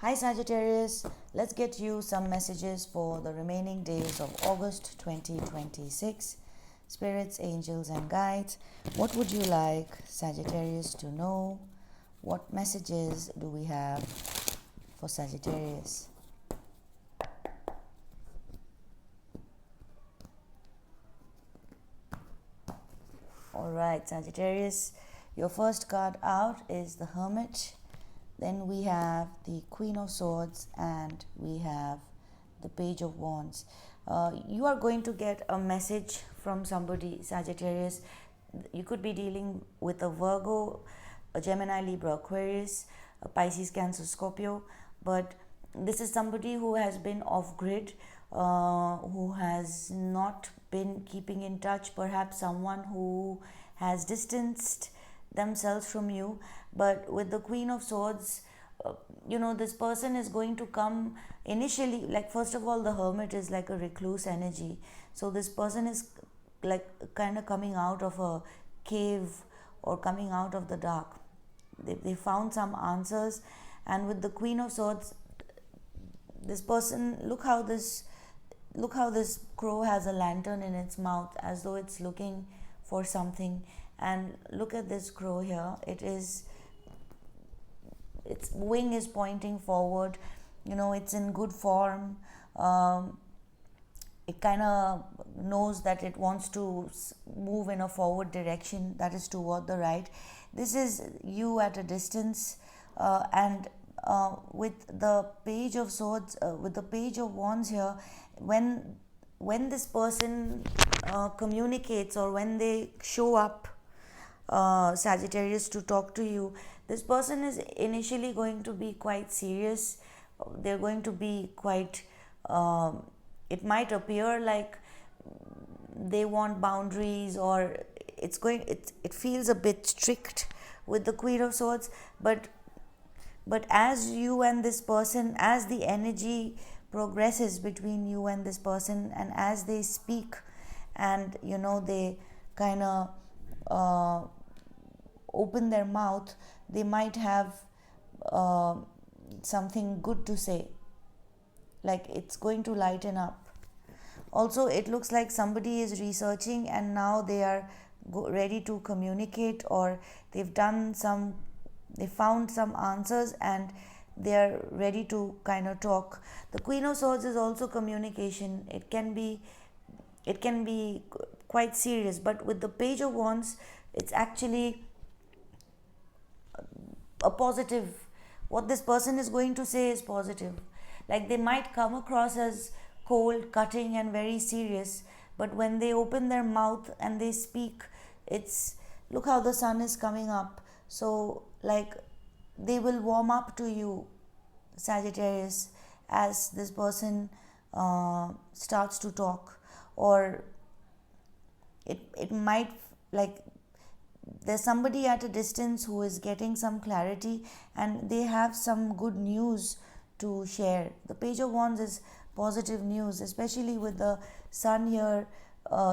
Hi Sagittarius, let's get you some messages for the remaining days of August 2026. Spirits, angels, and guides, what would you like Sagittarius to know? What messages do we have for Sagittarius? Alright, Sagittarius, your first card out is the Hermit. Then we have the Queen of Swords and we have the Page of Wands. You are going to get a message from somebody, Sagittarius. You could be dealing with a Virgo, a Gemini, Libra, Aquarius, a Pisces, Cancer, Scorpio. But this is somebody who has been off grid, who has not been keeping in touch, perhaps someone who has distanced themselves from you. But with the Queen of Swords, this person is going to come initially, like first of all, the Hermit is like a recluse energy. So this person is like kind of coming out of a cave or coming out of the dark. They found some answers. And with the Queen of Swords, this person, look how this crow has a lantern in its mouth as though it's looking for something. And look at this crow here, its wing is pointing forward, it's in good form. It kind of knows that it wants to move in a forward direction, that is toward the right. This is you at a distance. And with the Page of Swords, with the Page of Wands here, when this person communicates, or when they show up, Sagittarius, to talk to you, this person is initially going to be quite serious. They're going to be quite, it might appear like they want boundaries, or it feels a bit strict with the Queen of Swords. But as you and this person, as the energy progresses between you and this person, and as they speak, and they kind of open their mouth, they might have something good to say, like it's going to lighten up. Also, it looks like somebody is researching and now they are ready to communicate, or they found some answers and they are ready to kind of talk. The Queen of Swords is also communication. It can be quite serious. But with the Page of Wands, it's actually a positive. What this person is going to say is positive. Like, they might come across as cold, cutting, and very serious, but when they open their mouth and they speak, it's, look how the sun is coming up. So like, they will warm up to you, Sagittarius, as this person starts to talk. Or it might, like, there's somebody at a distance who is getting some clarity and they have some good news to share. The Page of Wands is positive news, especially with the sun here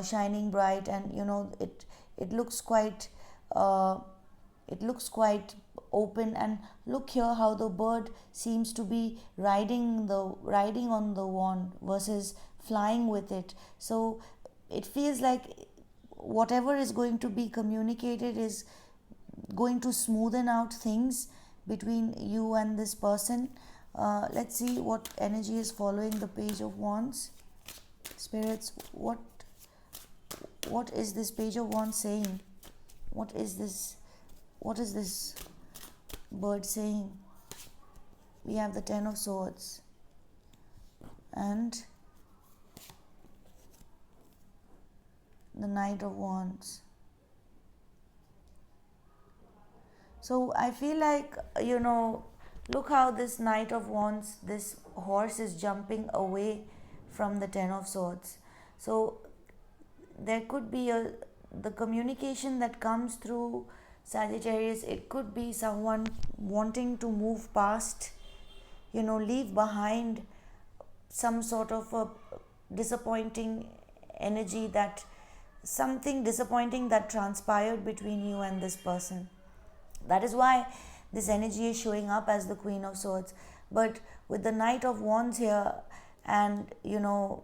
shining bright, and it looks quite open. And look here how the bird seems to be riding on the wand versus flying with it. So it feels like whatever is going to be communicated is going to smoothen out things between you and this person. Let's see what energy is following the Page of Wands. Spirits, what is this Page of Wands saying? What is this bird saying? We have the Ten of Swords and the Knight of Wands. So I feel like, look how this Knight of Wands, this horse is jumping away from the Ten of Swords. So there could be the communication that comes through Sagittarius. It could be someone wanting to move past, leave behind some sort of a disappointing energy, that something disappointing that transpired between you and this person. That is why this energy is showing up as the Queen of Swords. But with the Knight of Wands here, and the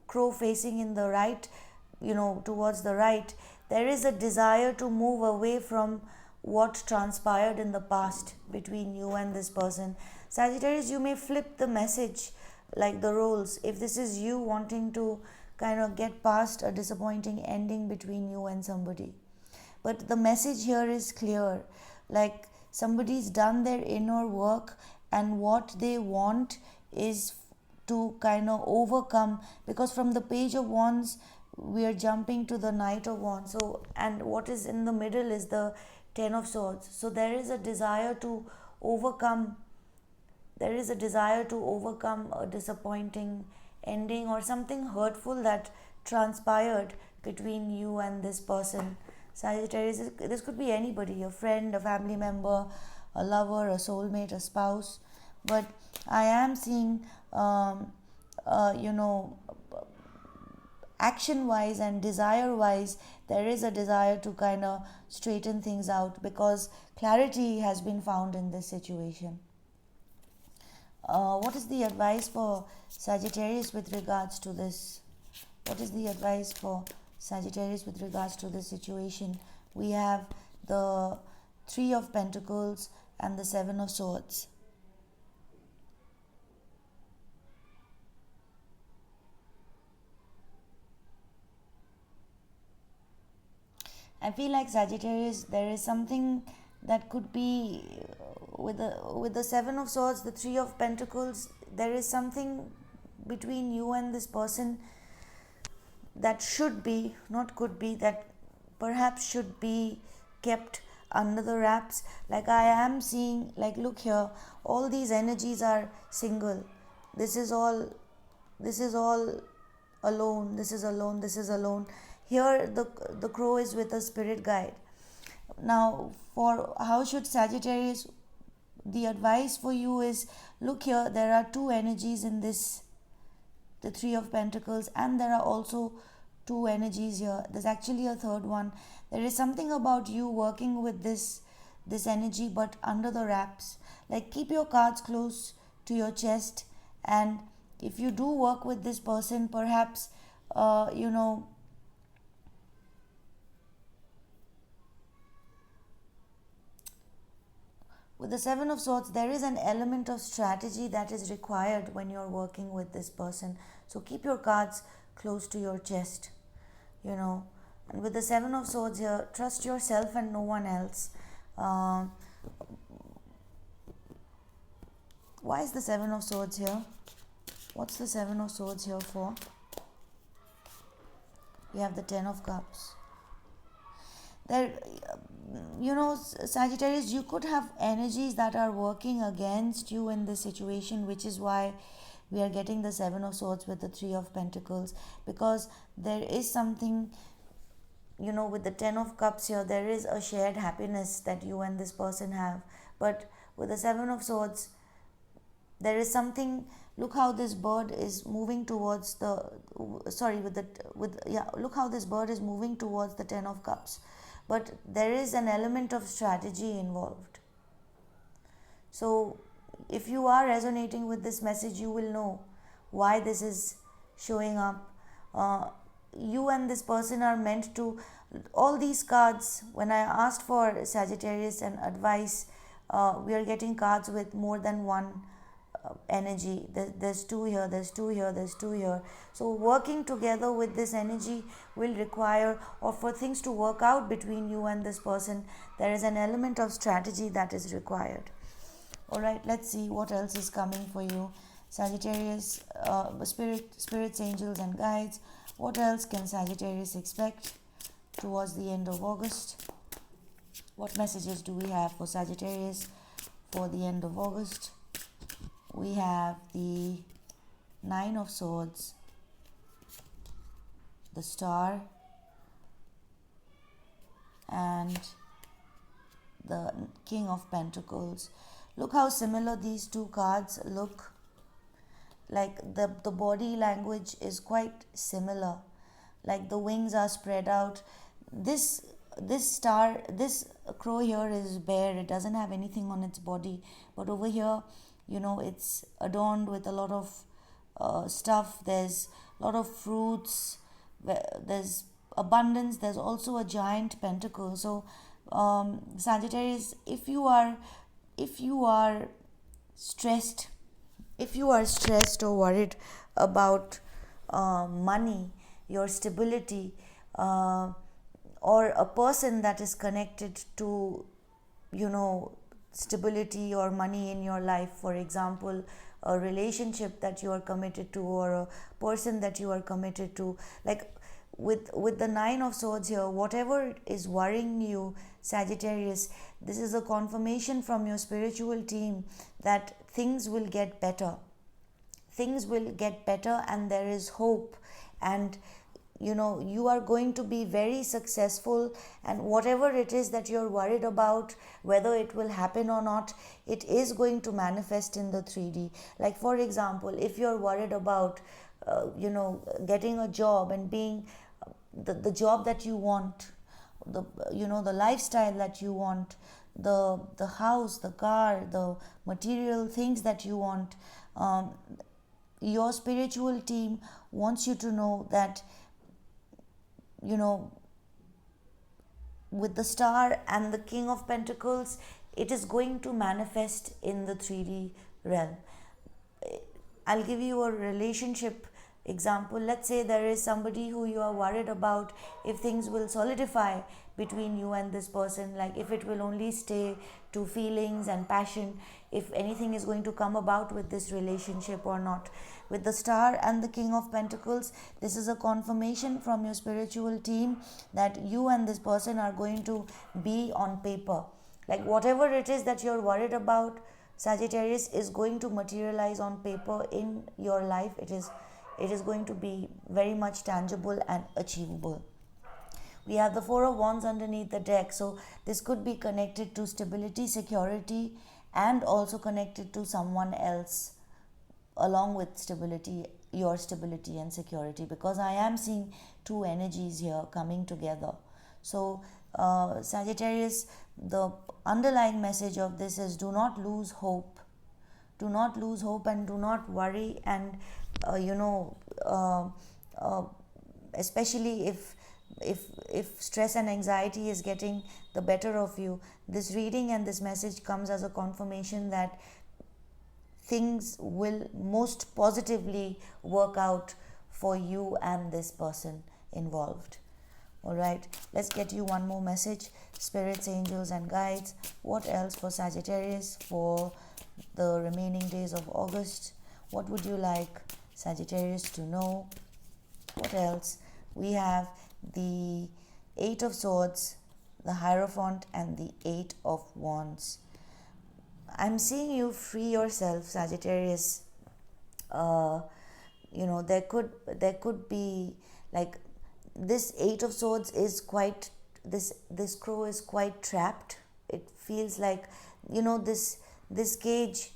crow facing in the right, towards the right, there is a desire to move away from what transpired in the past between you and this person. Sagittarius, you may flip the message, like the roles, if this is you wanting to kind of get past a disappointing ending between you and somebody. But the message here is clear, like somebody's done their inner work, and what they want is to kind of overcome, because from the Page of Wands we are jumping to the Knight of Wands. So, and what is in the middle is the Ten of Swords. So there is a desire to overcome, a disappointing ending or something hurtful that transpired between you and this person. Sagittarius, this could be anybody, a friend, a family member, a lover, a soulmate, a spouse. But I am seeing action wise and desire wise, there is a desire to kind of straighten things out, because clarity has been found in this situation. What is the advice for Sagittarius with regards to this? What is the advice for Sagittarius with regards to this situation? We have the Three of Pentacles and the Seven of Swords. I feel like Sagittarius, there is something that could be with the Seven of Swords, the Three of Pentacles. There is something between you and this person that should be, not could be, that perhaps should be kept under the wraps. Like I am seeing, like look here, all these energies are single. This is all alone. This is alone. Here the crow is with a spirit guide. Now, for how should Sagittarius, the advice for you is, look here, there are two energies in this, the Three of Pentacles, and there are also two energies here. There's actually a third one. There is something about you working with this energy, but under the wraps. Like keep your cards close to your chest, and if you do work with this person, perhaps with the Seven of Swords, there is an element of strategy that is required when you're working with this person. So keep your cards close to your chest, And with the Seven of Swords here, trust yourself and no one else. Why is the Seven of Swords here? What's the Seven of Swords here for? We have the Ten of Cups. There, Sagittarius, you could have energies that are working against you in this situation, which is why we are getting the Seven of Swords with the Three of Pentacles, because there is something, with the Ten of Cups here, there is a shared happiness that you and this person have. But with the Seven of Swords, there is something. Look how this bird is moving towards look how this bird is moving towards the Ten of Cups. But there is an element of strategy involved. So if you are resonating with this message, you will know why this is showing up. You and this person are meant to, all these cards, when I asked for Sagittarius and advice, we are getting cards with more than one energy. There's two here, there's two here, there's two here. So working together with this energy will require, or for things to work out between you and this person, there is an element of strategy that is required. Alright, let's see what else is coming for you, Sagittarius. Spirits, angels and guides. What else can Sagittarius expect towards the end of August? What messages do we have for Sagittarius for the end of August? We have the Nine of Swords, the Star, and the King of Pentacles. Look how similar these two cards look. Like the body language is quite similar. Like the wings are spread out. This this crow here is bare. It doesn't have anything on its body, but over here, it's adorned with a lot of stuff. There's a lot of fruits. There's abundance. There's also a giant pentacle. So Sagittarius, if you are stressed or worried about money, your stability, or a person that is connected to stability or money in your life, for example a relationship that you are committed to, or a person that you are committed to, like with the Nine of Swords here, whatever is worrying you, Sagittarius, this is a confirmation from your spiritual team that things will get better. And there is hope, and you are going to be very successful, and whatever it is that you're worried about, whether it will happen or not, it is going to manifest in the 3D. Like for example, if you're worried about getting a job and being the job that you want, the lifestyle that you want, the house, the car, the material things that you want, your spiritual team wants you to know that with the Star and the King of Pentacles, it is going to manifest in the 3D realm. I'll give you a relationship example. Let's say there is somebody who you are worried about if things will solidify between you and this person, like if it will only stay to feelings and passion, if anything is going to come about with this relationship or not. With the Star and the King of Pentacles, this is a confirmation from your spiritual team that you and this person are going to be on paper. Like whatever it is that you're worried about, Sagittarius, is going to materialize on paper in your life. It is going to be very much tangible and achievable. We have the Four of Wands underneath the deck, so this could be connected to stability, security, and also connected to someone else along with stability, your stability and security, because I am seeing two energies here coming together. So Sagittarius, the underlying message of this is do not lose hope. Do not lose hope and do not worry, and especially if stress and anxiety is getting the better of you, this reading and this message comes as a confirmation that things will most positively work out for you and this person involved. All right, let's get you one more message. Spirits, angels, and guides. What else for Sagittarius for the remaining days of August? What would you like Sagittarius to know? What else? We have the Eight of Swords, the Hierophant, and the Eight of Wands. I'm seeing you free yourself, Sagittarius. There could be like this Eight of Swords is quite, this crow is quite trapped. It feels like this cage,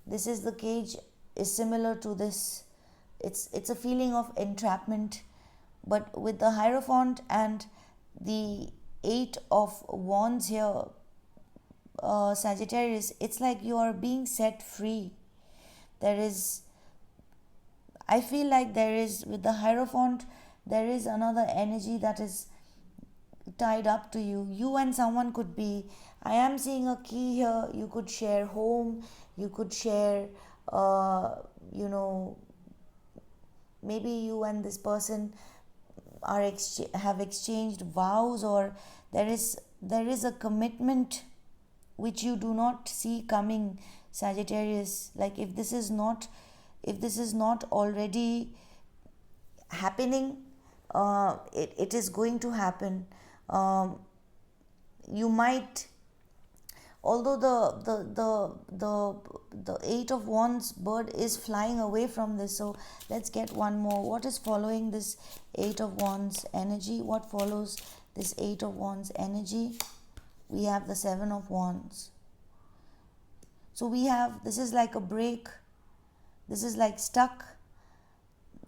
this is the cage, is similar to this. It's a feeling of entrapment. But with the Hierophant and the Eight of Wands here, Sagittarius, it's like you are being set free. I feel like with the Hierophant, there is another energy that is tied up to you. You and someone could be, I am seeing a key here. You could share home, you could share, maybe you and this person have exchanged vows, or there is a commitment which you do not see coming, Sagittarius. Like if this is not already happening, it is going to happen. You might, although the Eight of Wands bird is flying away from this. So let's get one more. What is following this Eight of Wands energy? What follows this Eight of Wands energy? We have the Seven of Wands. So this is like a break. This is like stuck.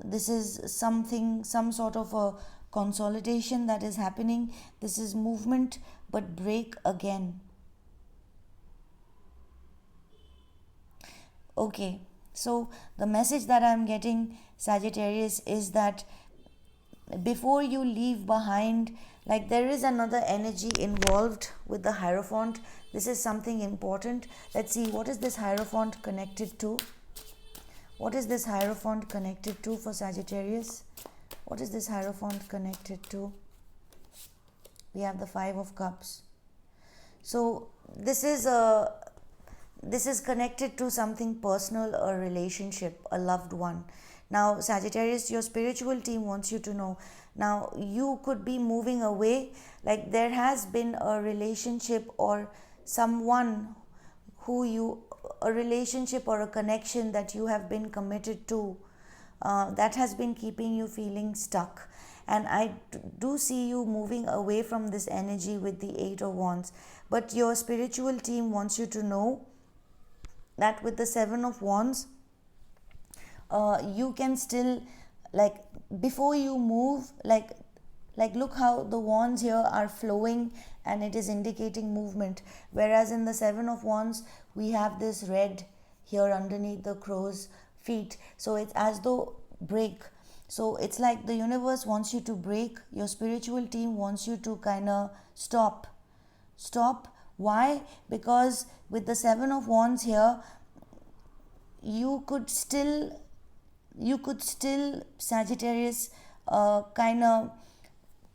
This is some sort of a consolidation that is happening. This is movement but break again. Okay, so the message that I'm getting, Sagittarius, is that before you leave behind, like there is another energy involved with the Hierophant. This is something important. Let's see, what is this Hierophant connected to? What is this Hierophant connected to for Sagittarius? What is this Hierophant connected to? We have the Five of Cups. So this is connected to something personal, a relationship, a loved one. Now, Sagittarius, your spiritual team wants you to know. Now, you could be moving away, like there has been a relationship or someone a relationship or a connection that you have been committed to, that has been keeping you feeling stuck. And I do see you moving away from this energy with the Eight of Wands. But your spiritual team wants you to know that with the Seven of Wands, you can still, like before you move, like look how the wands here are flowing and it is indicating movement, whereas in the Seven of Wands we have this red here underneath the crow's feet. So it's as though break. So it's like the universe wants you to break. Your spiritual team wants you to kind of stop. Why? Because with the Seven of Wands here, you could still, Sagittarius, kind of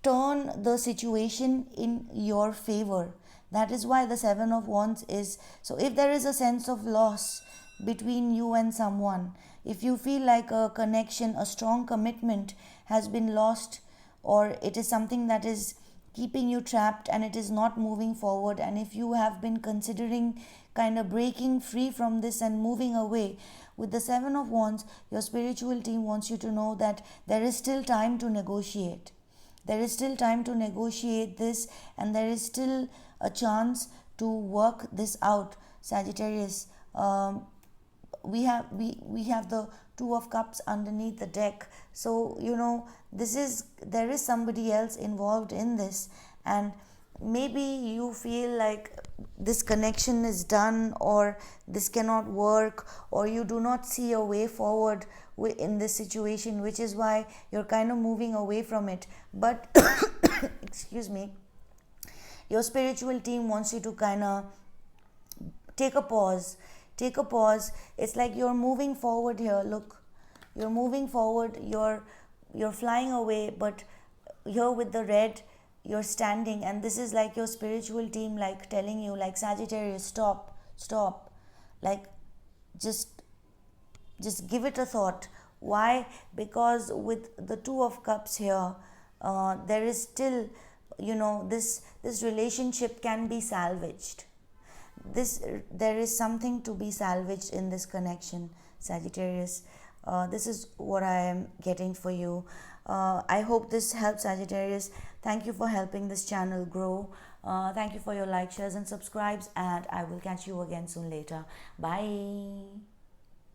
turn the situation in your favor. That is why the Seven of Wands is. So if there is a sense of loss between you and someone, if you feel like a connection, a strong commitment has been lost, or it is something that is keeping you trapped and it is not moving forward, and if you have been considering kind of breaking free from this and moving away, with the Seven of Wands, your spiritual team wants you to know that there is still time to negotiate. There is still time to negotiate this, and there is still a chance to work this out, Sagittarius. We have the Two of Cups underneath the deck. So there is somebody else involved in this, and maybe you feel like this connection is done, or this cannot work, or you do not see a way forward in this situation, which is why you're kind of moving away from it. But excuse me, your spiritual team wants you to kind of take a pause. It's like you're moving forward here. Look, you're moving forward, you're flying away, but here with the red, you're standing, and this is like your spiritual team like telling you, like, Sagittarius, stop, like just give it a thought. Why? Because with the Two of Cups here, there is still, this relationship can be salvaged. There is something to be salvaged in this connection, Sagittarius. This is what I am getting for you. I hope this helps, Sagittarius. Thank you for helping this channel grow. Thank you for your likes, shares and subscribes, and I will catch you again soon later. Bye.